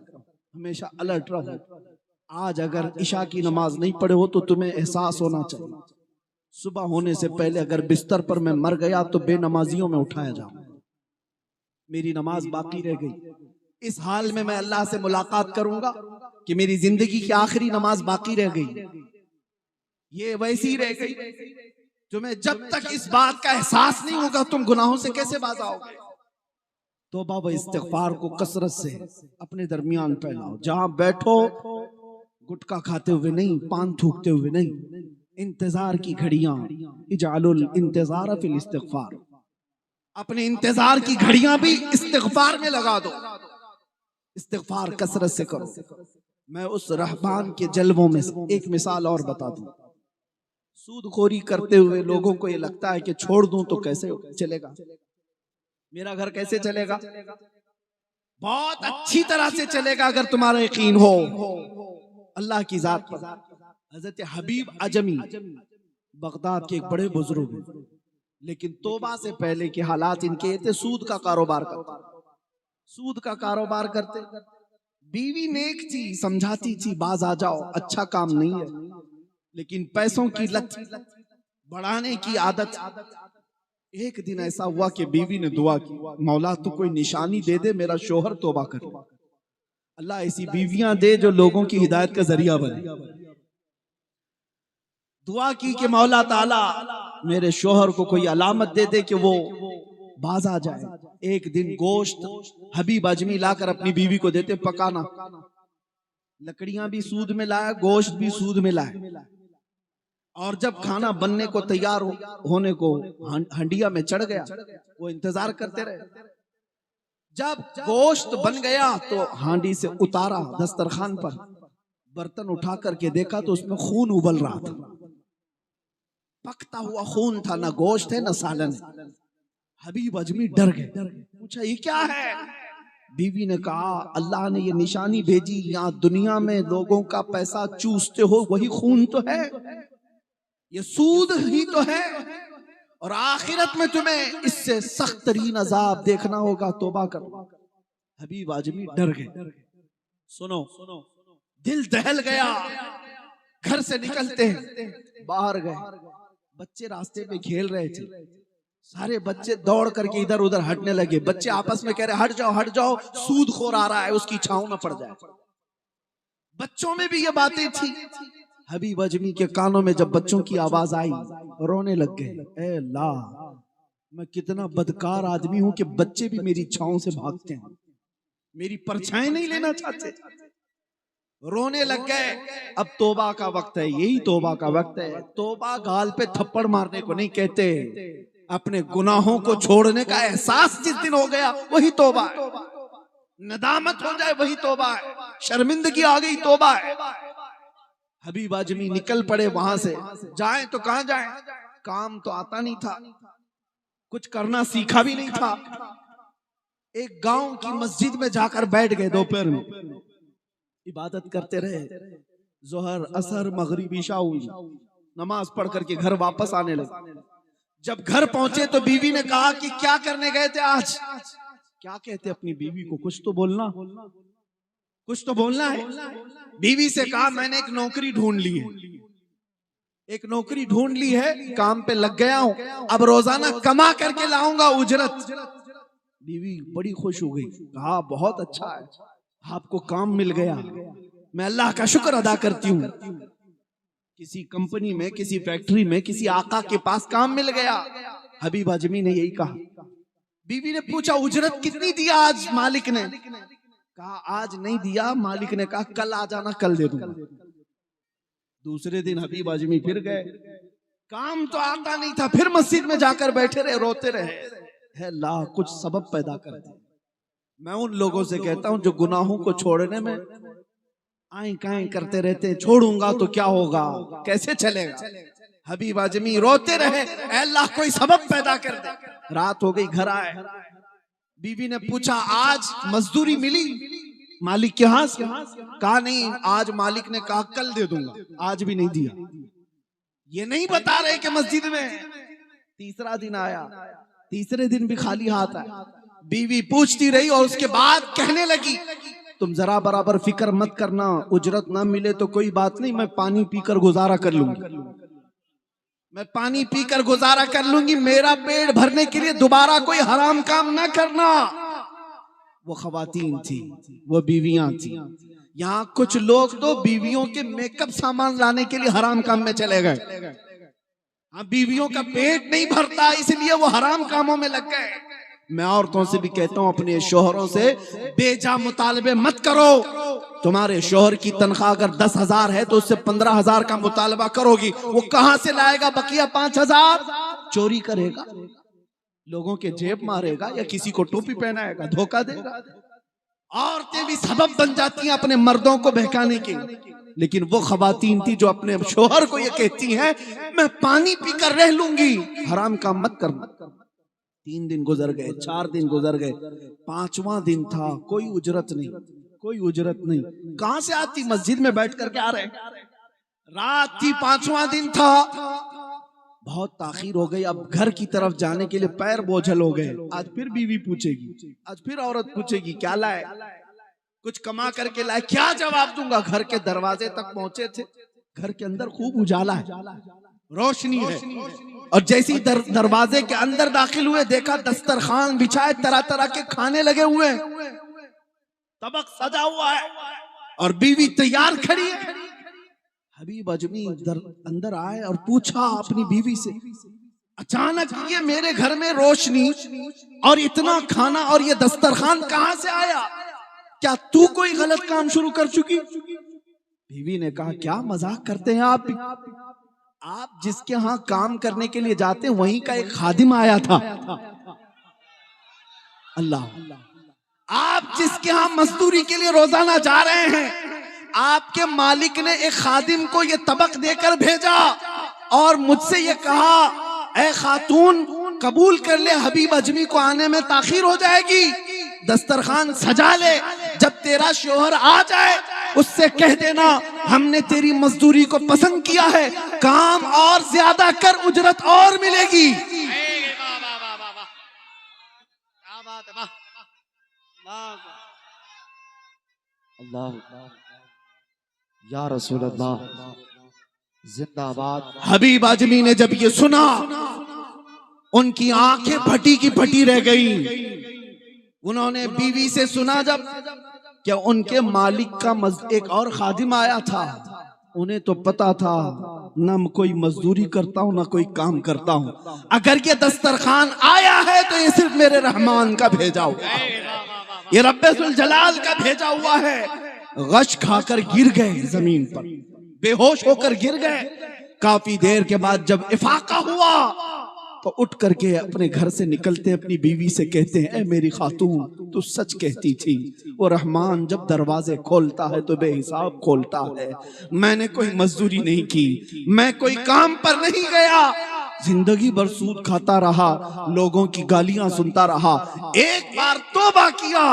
हमेशा अलर्ट रहो। आज अगर इशा की नमाज नहीं पढ़े हो तो तुम्हें एहसास होना चाहिए, सुबह होने से पहले अगर बिस्तर पर मैं मर गया तो बेनमाजियों में उठाया जाऊं, मेरी नमाज बाकी रह गई। इस हाल में मैं अल्लाह से मुलाकात करूंगा कि मेरी जिंदगी की आखिरी नमाज बाकी रह गई, ये वैसी रह गई। तुम्हें जब तक इस बात का एहसास नहीं होगा तुम गुनाहों से कैसे बाज आओगे। तौबा व इस्तिगफार को कसरत से अपने दरमियान फैलाओ। जहां बैठो गुटखा खाते हुए नहीं, पान थूकते हुए नहीं, इंतजार की घड़ियां, इजालुल इंतजार फिल इस्तिगफार, अपने इंतजार की घड़ियां भी इस्तिगफार में लगा दो। इस्तिगफार कसरत से करो। मैं उस रहमान के जलवों में एक मिसाल और बता दूं। सूदखोरी करते हुए लोगों को ये लगता है कि छोड़ दूं तो कैसे चलेगा, मेरा घर कैसे चलेगा। बहुत अच्छी तरह से चलेगा अगर तुम्हारा यकीन हो अल्लाह की जात पर। हजरत हबीब अजमी बगदाद के एक बड़े बुजुर्ग हैं, लेकिन तौबा से पहले के हालात इनके थे, सूद का कारोबार करते, सूद का कारोबार करते। बीवी नेक थी, समझाती थी बाज आ जाओ, अच्छा काम नहीं है, लेकिन पैसों की लत बढ़ाने की आदत। एक दिन ऐसा हुआ कि बीवी ने दुआ की, मौला तू कोई निशानी दे दे, मेरा शोहर तौबा करे। अल्लाह ऐसी बीवियां दे जो लोगों की हिदायत का जरिया बने। दुआ की कि मौला ताला मेरे शोहर को कोई अलामत दे दे कि वो बाज आ जाए। एक दिन गोश्त हबीब अजमी लाकर अपनी बीवी को देते, पकाना, लकड़ियां भी सूद में लाया, गोश्त भी सूद में लाया। और जब खाना बनने को तैयार होने को हंडिया में चढ़ गया, वो इंतजार करते रहे। जब गोश्त बन गया तो हांडी से उतारा दस्तरखान पर, बर्तन उठा करके देखा तो उसमें खून उबल रहा था, पकता हुआ खून था, ना गोश्त है ना सालन है। हबीब अजमी डर गए, पूछा ये क्या है। बीवी ने कहा अल्लाह ने ये निशानी भेजी, यहाँ दुनिया में लोगों का पैसा चूसते हो वही खून तो है, ये सूद ही तो है, और आखिरत में तुम्हें इससे सख्त तरीन अजाब देखना होगा, तौबा करो। हबीब आजमी डर गए। सुनो, दिल दहल गया। घर से निकलते हैं, बाहर गए, बच्चे रास्ते में खेल रहे थे, सारे बच्चे दौड़ करके इधर उधर हटने लगे। बच्चे आपस में कह रहे हट जाओ हट जाओ, सूदखोर आ रहा है, उसकी छांव में पड़ जाए। बच्चों में भी ये बातें थी। हबीब अजमी के कानों में जब बच्चों की आवाज आई, रोने लग गए। ए अल्लाह, मैं कितना बदकार आदमी हूं कि बच्चे भी मेरी छांव से भागते हैं, मेरी परछाई नहीं लेना चाहते। रोने लग गए। अब तौबा का वक्त है, यही तौबा का वक्त है। तौबा गाल पे थप्पड़ मारने को नहीं कहते, अपने गुनाहों को छोड़ने का एहसास जिस दिन हो गया वही तौबा है। नदामत हो जाए वही तौबा है, शर्मिंदगी आ गई तौबा है। हबीब आजमी निकल पड़े वहां से। जाए तो कहां जाए, काम तो आता नहीं था, कुछ करना सीखा भी नहीं था। एक गांव की मस्जिद में जाकर बैठ गए। दोपहर में इबादत करते रहे। जोहर असर मगरिब इशा हुई, नमाज पढ़ करके घर वापस आने लगे। जब घर पहुंचे तो बीवी ने कहा कि क्या करने गए थे आज। क्या कहते अपनी बीवी को, कुछ तो बोलना, कुछ तो बोलना है। बीवी से कहा मैंने एक नौकरी ढूंढ ली है, एक नौकरी ढूंढ ली है, काम पे लग गया हूं, अब रोजाना कमा करके लाऊंगा उजरत। बीवी बड़ी खुश हो गई, कहा बहुत अच्छा है, आपको काम मिल गया, मैं अल्लाह का शुक्र अदा करती हूँ किसी कंपनी में, किसी फैक्ट्री में, किसी आका के पास काम मिल गया। हबीब आजमी ने यही कहा। बीवी ने पूछा उजरत कितनी दिया आज मालिक ने? कहा आज नहीं दिया। मालिक ने कहा कल आ जाना, कल दे दूंगा। दूसरे दिन हबीब आजमी फिर गए, काम तो आता नहीं था। फिर मस्जिद में जाकर बैठे रहे, रोते रहे। है ला कुछ सबब पैदा कर दे। मैं उन लोगों से कहता हूं जो गुनाहों को छोड़ने में आई काई करते रहते, छोड़ूंगा तो क्या होगा, कैसे चलेगा। हबीब आजमी रोते रहे, अल्लाह कोई सबब पैदा कर दे। रात हो गई, घर आए। बीवी ने पूछा आज मजदूरी मिली मालिक के हाथ से? कहा नहीं, आज मालिक ने कहा कल दे दूंगा, आज भी नहीं दिया। ये नहीं बता रहे कि मस्जिद में। तीसरा दिन आया, तीसरे दिन भी खाली हाथ आया। बीवी पूछती रही और उसके बाद कहने लगी तुम जरा बराबर फिक्र मत करना, उजरत ना मिले तो कोई बात नहीं, मैं पानी पीकर गुजारा कर लूंगी, मैं पानी पीकर गुजारा कर लूंगी, मेरा पेट भरने के लिए दोबारा कोई हराम काम ना करना। वो खवातीन थी, वो बीवियां थी। यहाँ कुछ लोग तो बीवियों के मेकअप सामान लाने के लिए हराम काम में चले गए। हाँ, बीवियों का पेट नहीं भरता इसलिए वो हराम कामों में लग गए। मैं औरतों से भी कहता हूँ अपने शोहरों से बेजा मुतालबे मत करो। तुम्हारे शोहर की तनख्वाह अगर 10,000 है तो उससे 15,000 का मुतालबा करोगी, वो कहां से लाएगा बकिया 5,000? चोरी करेगा, लोगों के जेब मारेगा, या किसी को टोपी पहनाएगा, धोखा देगा। औरतें भी सबब बन जाती हैं अपने मर्दों को बहकाने के। लेकिन वो खवातीन थी जो अपने शोहर को ये कहती हैं मैं पानी पीकर रह लूंगी, हराम काम मत करना। 3 दिन गुजर गए, 4 दिन गुजर गए, 5वां दिन था, कोई उजरत नहीं, कोई उजरत नहीं। कहां से आती? मस्जिद में बैठ करके आ रहे। रात थी, 5वां दिन था, बहुत ताखीर हो गई। अब घर की तरफ जाने के लिए पैर बोझल हो गए। आज फिर बीवी पूछेगी, आज फिर औरत पूछेगी क्या लाए, कुछ कमा करके लाए, क्या जवाब दूंगा? घर के दरवाजे तक पहुंचे थे, घर के अंदर खूब उजाला है, रोशनी है। और जैसे ही दरवाजे के अंदर दाखिल हुए, देखा दस्तरखान बिछाए, तरह तरह के खाने लगे हुए हैं, तबक सजा हुआ है और बीवी तैयार खड़ी है। हबीब आजमी अंदर आए और पूछा अपनी बीवी से, अचानक ये मेरे घर में रोशनी और इतना खाना और ये दस्तरखान कहां से आया? क्या तू कोई गलत काम शुरू कर चुकी? बीवी ने कहा क्या मजाक करते हैं आप जिसके यहाँ काम करने के लिए जाते हैं वहीं का एक खादिम आया था। अल्लाह, आप जिसके यहाँ मजदूरी के लिए रोजाना जा रहे हैं, आपके मालिक ने एक खादिम को ये तबक देकर भेजा और मुझसे ये कहा ऐ खातून कबूल कर ले, हबीब आजमी को आने में ताखीर हो जाएगी, दस्तरखान सजा ले, जब तेरा शोहर आ जाए उससे कह देना हमने तेरी मजदूरी को पसंद किया है, काम और ज्यादा कर, उजरत और मिलेगी। अल्लाह या रसूल अल्लाह जिंदाबाद। हबीब आजमी ने जब ये सुना उनकी आंखें फटी की फटी रह गई। उन्होंने बीवी से सुना जब क्या उनके मालिक का एक और खादिम आया था, उन्हें तो पता था न कोई मजदूरी करता हूं न कोई काम करता हूं, अगर ये दस्तरखान आया है तो ये सिर्फ मेरे रहमान का भेजा हुआ, ये रब्बुल जलाल का भेजा हुआ है। गश खाकर गिर गए जमीन पर, बेहोश होकर गिर गए। काफी देर के बाद जब इफाका हुआ तो उठ करके अपने घर से निकलते अपनी बीवी से कहते हैं, ए मेरी खातून तू सच कहती थी, वो रहमान जब दरवाजे खोलता है तो बेहिसाब खोलता है, मैंने कोई मजदूरी नहीं की, मैं कोई काम पर नहीं गया, जिंदगी भर सूद खाता रहा, लोगों की गालियां सुनता रहा, एक बार तौबा किया,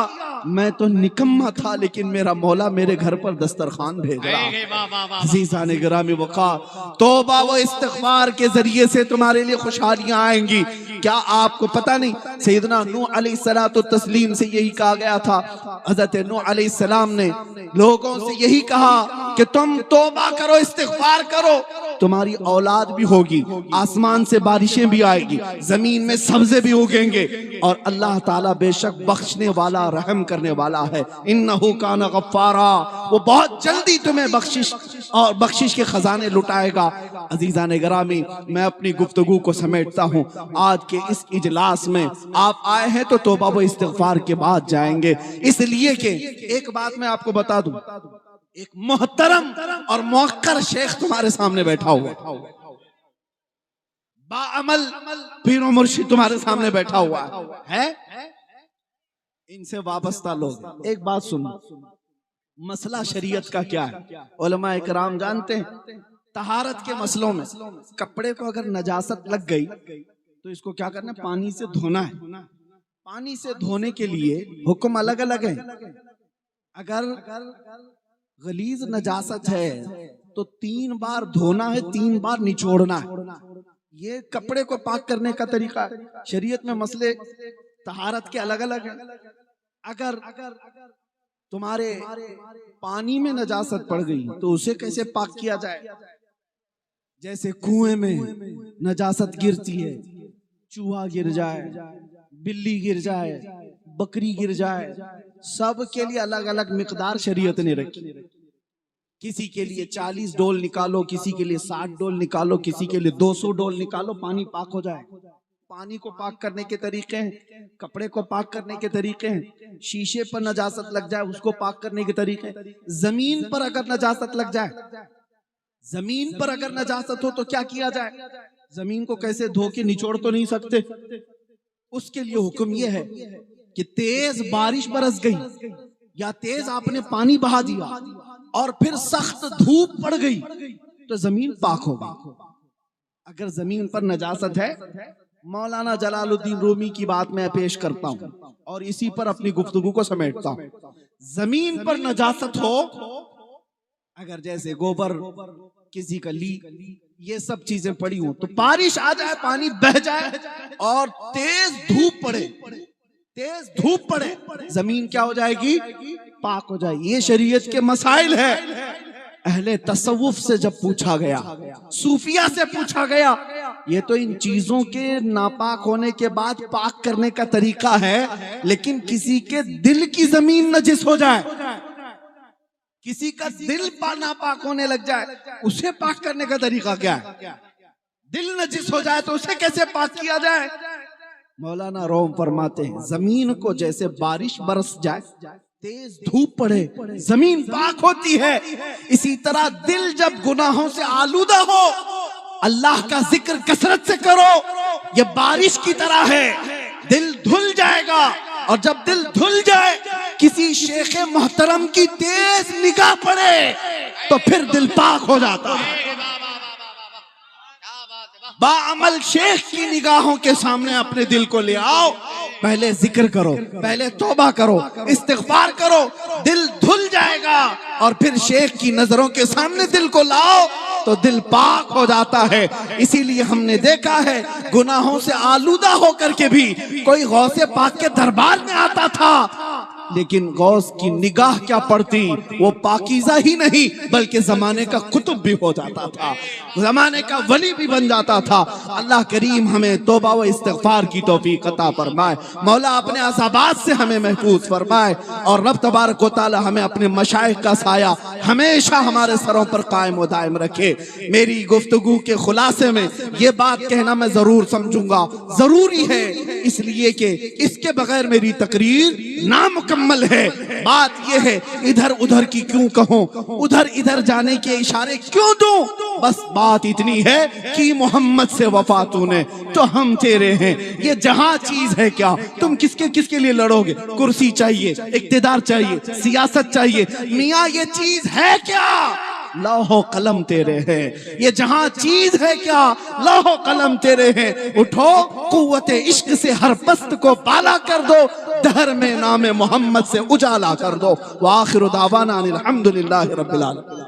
मैं तो निकम्मा था लेकिन मेरा मौला मेरे घर पर दस्तरखान भेज रहा। अज़ीज़ान गिरामी वक़ार, तौबा व इस्तिग़फ़ार के जरिए से तुम्हारे लिए खुशहालियां आएंगी। क्या आपको पता नहीं सैयदना नूह अलैहिस्सलातु तस्लीम से यही कहा गया था, हज़रत नूह अलैहिस्सलाम ने लोगों से यही कहा कि तुम तौबा करो, इस्तिग़फ़ार करो, तुम्हारी औलाद भी होगी, आसमान से बारिशें भी आएगी, जमीन में सब्जे भी उगेंगे, और अल्लाह ताला बेशक बख्शने वाला, रहम करने वाला है। इन्नहु काना गफ्फारा, वो बहुत जल्दी तुम्हें बख्शिश और बख्शिश के खजाने लुटाएगा। अजीजा ने गिरामी, मैं अपनी गुफ्तगू को समेटता हूँ। आज के इस इजलास में आप आए हैं तो तौबा व इस्तिग़फ़ार के बाद जाएंगे, इसलिए कि एक बात मैं आपको बता दूं, एक मोहतरम और मुअक्कर शेख तुम्हारे सामने बैठा हुआ बाअमल पीर व मुर्शिद तुम्हारे सामने बैठा हुआ है। इनसे वाबस्ता लोग एक बात सुनो, मसला शरीयत का क्या है, उलमा इकराम जानते हैं। तहारत के मसलों में कपड़े को अगर नजासत लग गई तो इसको क्या करना है, पानी से धोना है। पानी से धोने के लिए हुक्म अलग अलग है। अगर गलीज नजासत है तो 3 बार धोना है, 3 बार निचोड़ना है। ये कपड़े को पाक करने का तरीका है। शरीयत में मसले तहारत के अलग अलग हैं। अगर तुम्हारे पानी में नजासत पड़ गई तो उसे कैसे पाक किया जाए। जैसे कुएं में नजासत गिरती है, चूहा गिर जाए, बिल्ली गिर जाए, बकरी गिर जाए, सब के लिए अलग अलग मिकदार शरीयत ने रखी। किसी के लिए 40 डोल निकालो, किसी के लिए 60 डोल निकालो, किसी के लिए 200 डोल निकालो, पानी पाक हो जाए। पानी को पाक करने के तरीके हैं, कपड़े को पाक करने के तरीके हैं, शीशे पर नजासत लग जाए उसको पाक करने के तरीके हैं। जमीन पर अगर नजासत लग जाए, जमीन पर अगर नजासत हो तो क्या किया जाए। जमीन को कैसे धो के निचोड़ तो नहीं सकते। उसके लिए हुक्म यह है कि तेज बारिश बरस गई या तेज आपने पानी बहा दिया और फिर सख्त धूप पड़ गई तो जमीन पाक होगी। अगर जमीन पर नजासत है, मौलाना जलालुद्दीन रूमी की बात मैं पेश करता हूं और इसी पर अपनी गुफ्तगू को समेटता हूं। जमीन पर नजासत हो, अगर जैसे गोबर, किसी का ली, ये सब चीजें पड़ी हो, तो बारिश आ जाए, पानी बह जाए और तेज धूप पड़े, तेज धूप पड़े, जमीन क्या हो जाएगी, पाक हो जाएगी। ये शरीयत के मसाइल है। अहले तसव्वुफ से जब पूछा गया, सूफिया से पूछा गया, ये तो इन चीजों के नापाक होने के बाद पाक करने का तरीका है, लेकिन किसी के दिल की जमीन नजिस हो जाए, किसी का दिल नापाक होने लग जाए, उसे पाक करने का तरीका क्या है। दिल नजिस हो जाए तो उसे कैसे पाक किया जाए। मौलाना रोम फरमाते हैं, जमीन को जैसे बारिश बरस जाए, तेज धूप पड़े, जमीन पाक होती है, इसी तरह दिल जब गुनाहों से आलूदा हो, अल्लाह का जिक्र कसरत से करो, ये बारिश की तरह है, दिल धुल जाएगा। और जब दिल धुल जाए, किसी शेख मोहतरम की तेज निगाह पड़े तो फिर दिल पाक हो जाता है। बाअमल शेख की निगाहों के सामने अपने दिल को ले आओ, पहले जिक्र करो, पहले तौबा करो, इस्तिग़फ़ार करो, दिल धुल जाएगा। और फिर शेख की नजरों के सामने दिल को लाओ तो दिल पाक हो जाता है। इसीलिए हमने देखा है, गुनाहों से आलूदा होकर के भी कोई गौसे पाक के दरबार में आता था, लेकिन गौस की निगाह क्या पड़ती, वो पाकीज़ा ही नहीं बल्कि जमाने का कुतुब भी हो जाता था, जमाने का वली भी बन जाता था। अल्लाह करीम हमें तौबा व इस्तिग़फ़ार की तौफीक अता फरमाए। मौला अपने अज़ाबात से हमें महफूज फरमाए और रब तबारक व तआला हमें अपने मशाइख का साया हमेशा हमारे सरों पर कायम व दायम रखे। मेरी गुफ्तगू के खुलासे में ये बात कहना मैं जरूर समझूंगा, जरूरी है, इसलिए कि इसके बगैर मेरी तकरीर नामुकम्मल है। बात यह है, इधर उधर की क्यों कहूं, उधर इधर जाने के इशारे क्यों दूं, बस बात इतनी है कि मोहम्मद से वफा तूने तो हम तेरे हैं। ये जहां चीज है क्या, तुम किसके किसके लिए लड़ोगे। कुर्सी चाहिए, इक्तिदार चाहिए, सियासत चाहिए, मियाँ ये चीज है क्या, लौहो कलम तेरे हैं। ये जहां चीज है क्या, लौहो कलम तेरे हैं। उठो, कुव्वते इश्क से हर पस्त को बाला कर दो, दहर में नाम मोहम्मद से उजाला कर दो। व आखिरु दावाना अनिल हम्दुलिल्लाहि रब्बिल आलमीन।